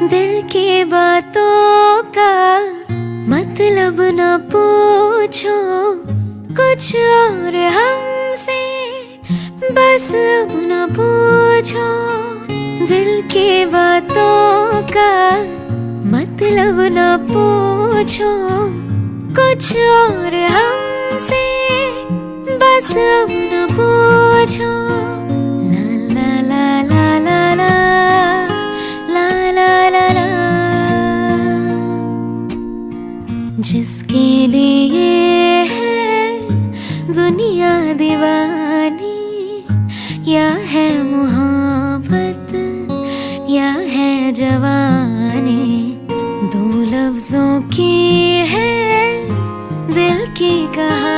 दिल की बातों का मतलब न पूछो, कुछ और हमसे बस अब न पूछो। दिल की बातों का मतलब न पूछो, कुछ और हमसे बस अब न पूछो। ला ला ला ला ला ला ला ला ला। जिसके लिए है दुनिया दीवानी, या है मोहब्बत या है जवानी, दो लफ्जों की है दिल की कहानी।